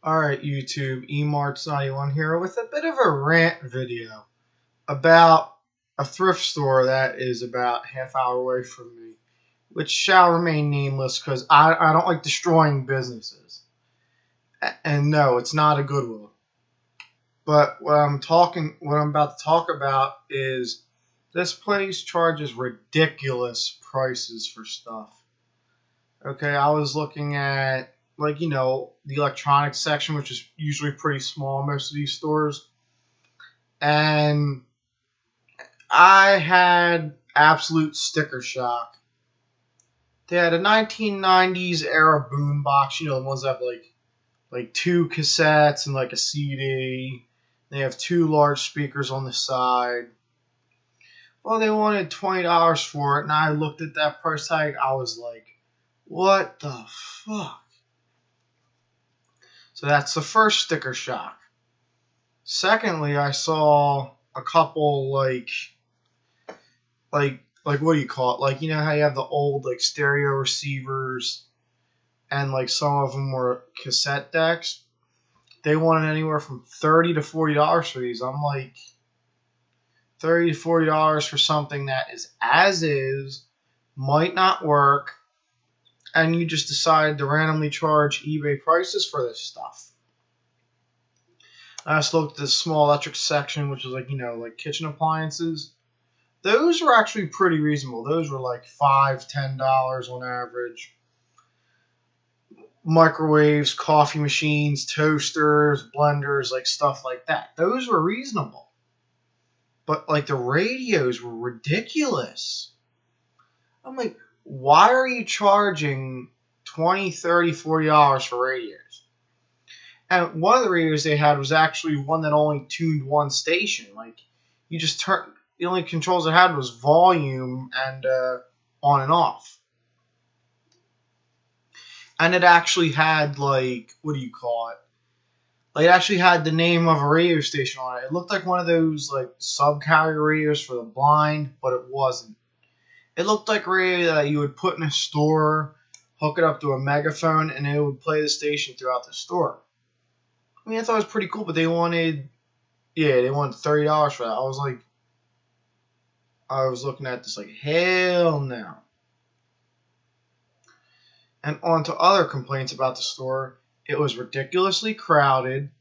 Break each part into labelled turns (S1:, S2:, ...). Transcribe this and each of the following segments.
S1: Alright YouTube, emarts91 here with a bit of a rant video about a thrift store that is about half hour away from me, which shall remain nameless because I don't like destroying businesses. And no, it's not a Goodwill. But what I'm about to talk about is this place charges ridiculous prices for stuff. Okay, I was looking at the electronics section, which is usually pretty small in most of these stores. And I had absolute sticker shock. They had a 1990s era boombox, the ones that have like two cassettes and like a CD. They have two large speakers on the side. Well, they wanted $20 for it, and I looked at that price tag. I was like, what the fuck? So that's the first sticker shock. Secondly, I saw a couple like what do you call it? Like, how you have the old like stereo receivers and like some of them were cassette decks. They wanted anywhere from $30 to $40 for these. I'm like, $30 to $40 for something that is as is, might not work, and you just decide to randomly charge eBay prices for this stuff. I just looked at the small electric section, which is like kitchen appliances. Those were actually pretty reasonable. Those were like $5, $10 on average. Microwaves, coffee machines, toasters, blenders, like stuff like that. Those were reasonable. But like the radios were ridiculous. I'm like, why are you charging $20, $30, $40 for radios? And one of the radios they had was actually one that only tuned one station. Like, you just turn, the only controls it had was volume and on and off. And it actually had like, what do you call it? Like, it actually had the name of a radio station on it. It looked like one of those like sub-carrier radios for the blind, but it wasn't. It looked like a radio that you would put in a store, hook it up to a megaphone, and it would play the station throughout the store. I mean, I thought it was pretty cool, but they wanted $30 for that. I was looking at this like, hell no. And on to other complaints about the store. It was ridiculously crowded.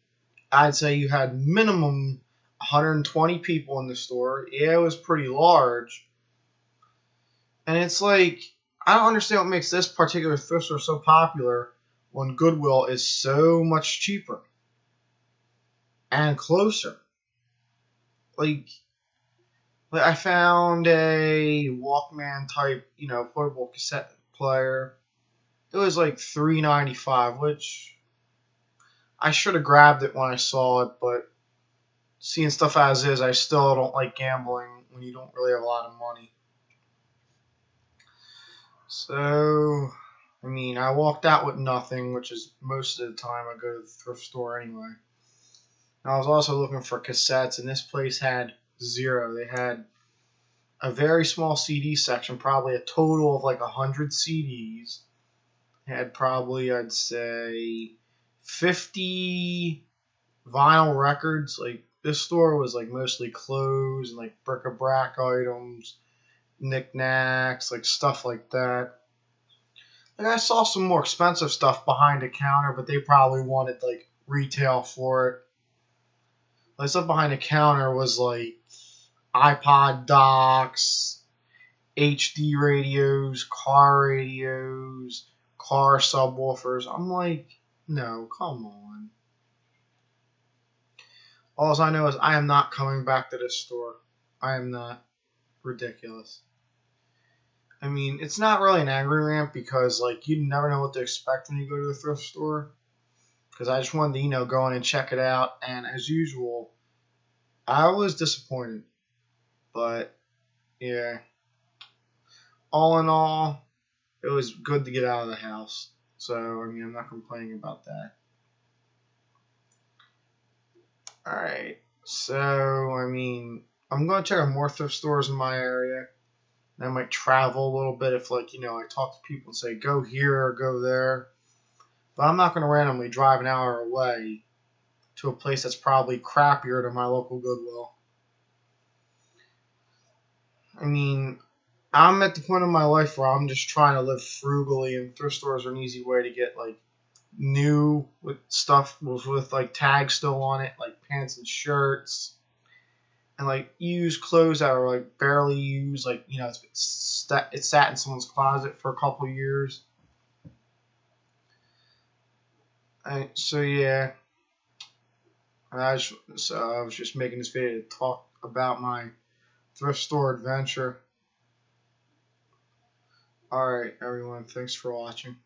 S1: I'd say you had minimum 120 people in the store. Yeah, it was pretty large. And it's like, I don't understand what makes this particular thrift store so popular when Goodwill is so much cheaper and closer. Like I found a Walkman type, portable cassette player. It was like $3.95, which I should have grabbed it when I saw it, but seeing stuff as is, I still don't like gambling when you don't really have a lot of money. So, I mean, I walked out with nothing, which is most of the time I go to the thrift store anyway. And I was also looking for cassettes, and this place had zero. They had a very small CD section, probably a total of like 100 CDs. They had probably, I'd say, 50 vinyl records. Like, this store was like mostly clothes and like bric-a-brac items, knickknacks, like stuff like that. Like, I saw some more expensive stuff behind the counter, but they probably wanted like retail for it. Like, stuff behind the counter was like iPod docks, HD radios, car subwoofers. I'm like, no, come on. All I know is I am not coming back to this store. I am not. Ridiculous. I mean, it's not really an angry rant because, like, you never know what to expect when you go to the thrift store. Because I just wanted to, go in and check it out. And as usual, I was disappointed. But, yeah. All in all, it was good to get out of the house. So, I mean, I'm not complaining about that. Alright. So, I mean, I'm going to check out more thrift stores in my area. And I might travel a little bit if, I talk to people and say, go here or go there. But I'm not going to randomly drive an hour away to a place that's probably crappier than my local Goodwill. I mean, I'm at the point in my life where I'm just trying to live frugally, and thrift stores are an easy way to get like new with stuff with like tags still on it, like pants and shirts, and like used clothes that are like barely used, like it sat in someone's closet for a couple years. So yeah, I was just making this video to talk about my thrift store adventure. All right, everyone, thanks for watching.